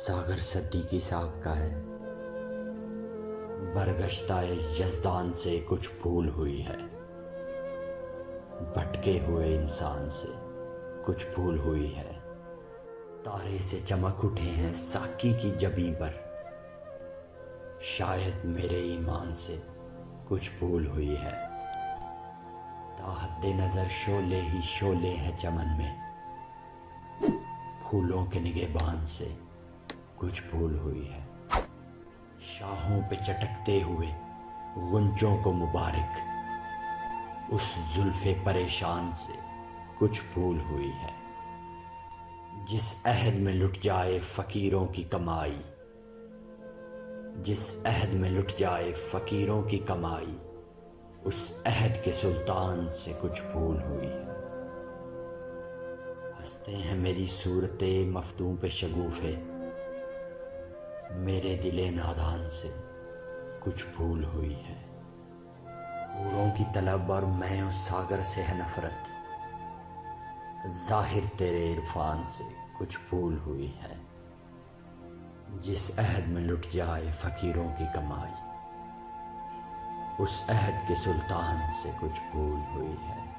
सागर सद्दीकी साहब का है। बरगश्ताए यज़दान से कुछ भूल हुई है, भटके हुए इंसान से कुछ भूल हुई है। तारे से चमक उठे हैं साकी की जबीं पर, शायद मेरे ईमान से कुछ भूल हुई है। ताहद्दे नज़र शोले ही शोले हैं चमन में, फूलों के निगहबान से कुछ भूल हुई है। शाहों पे चटकते हुए गुंजों को मुबारक, उस जुल्फ़े परेशान से कुछ भूल हुई है। जिस अहद में लुट जाए फ़कीरों की कमाई, जिस अहद में लुट जाए फ़कीरों की कमाई, उस अहद के सुल्तान से कुछ भूल हुई है। हंसते हैं मेरी सूरते मफ्तूं पे शगुफ़े, मेरे दिले नादान से कुछ भूल हुई है। हूरों की तलब और मैं उस सागर से है नफरत, ज़ाहिर तेरे इरफान से कुछ भूल हुई है। जिस अहद में लुट जाए फ़कीरों की कमाई, उस अहद के सुल्तान से कुछ भूल हुई है।